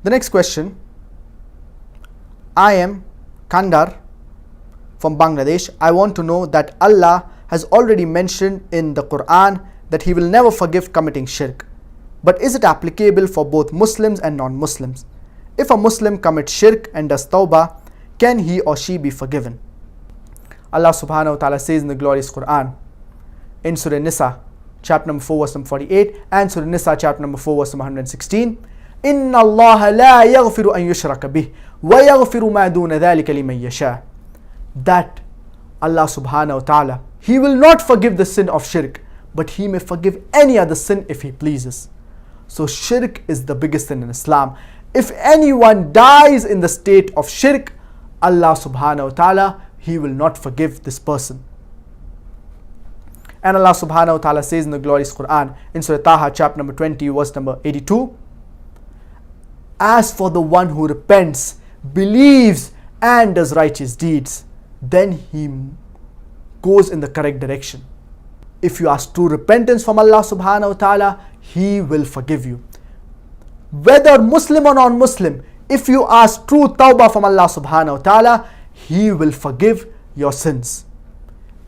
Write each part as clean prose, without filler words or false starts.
The next question. I am Kandar from Bangladesh. I want to know that Allah has already mentioned in the Quran that He will never forgive committing shirk. But is it applicable for both Muslims and non-Muslims? If a Muslim commits shirk and does Tawbah, can he or she be forgiven? Allah subhanahu wa ta'ala says in the glorious Quran, in Surah Nisa, chapter number 4, verse number 48, and Surah Nisa, chapter number 4, verse number 116, Inna Allah la yaghfiru an yushraka bih, wa yaghfiru ma duna dhalika liman yasha. That Allah subhanahu wa ta'ala, He will not forgive the sin of shirk, but He may forgive any other sin if He pleases. So shirk is the biggest sin in Islam. If anyone dies in the state of shirk, Allah subhanahu wa ta'ala, He will not forgive this person. And Allah subhanahu wa ta'ala says in the glorious Quran, in Surah Taha, chapter number 20, verse number 82, as for the one who repents, believes and does righteous deeds, then he goes in the correct direction. If you ask true repentance from Allah subhanahu wa ta'ala, He will forgive you. Whether Muslim or non-Muslim, if you ask true tawbah from Allah subhanahu wa ta'ala, He will forgive your sins.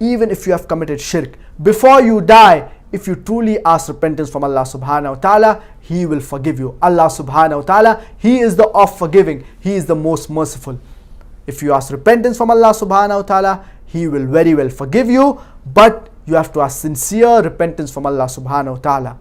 Even if you have committed shirk, before you die, if you truly ask repentance from Allah subhanahu wa ta'ala, He will forgive you. Allah subhanahu wa ta'ala, He is the oft forgiving, He is the most merciful. If you ask repentance from Allah subhanahu wa ta'ala, He will very well forgive you, but you have to ask sincere repentance from Allah subhanahu wa ta'ala.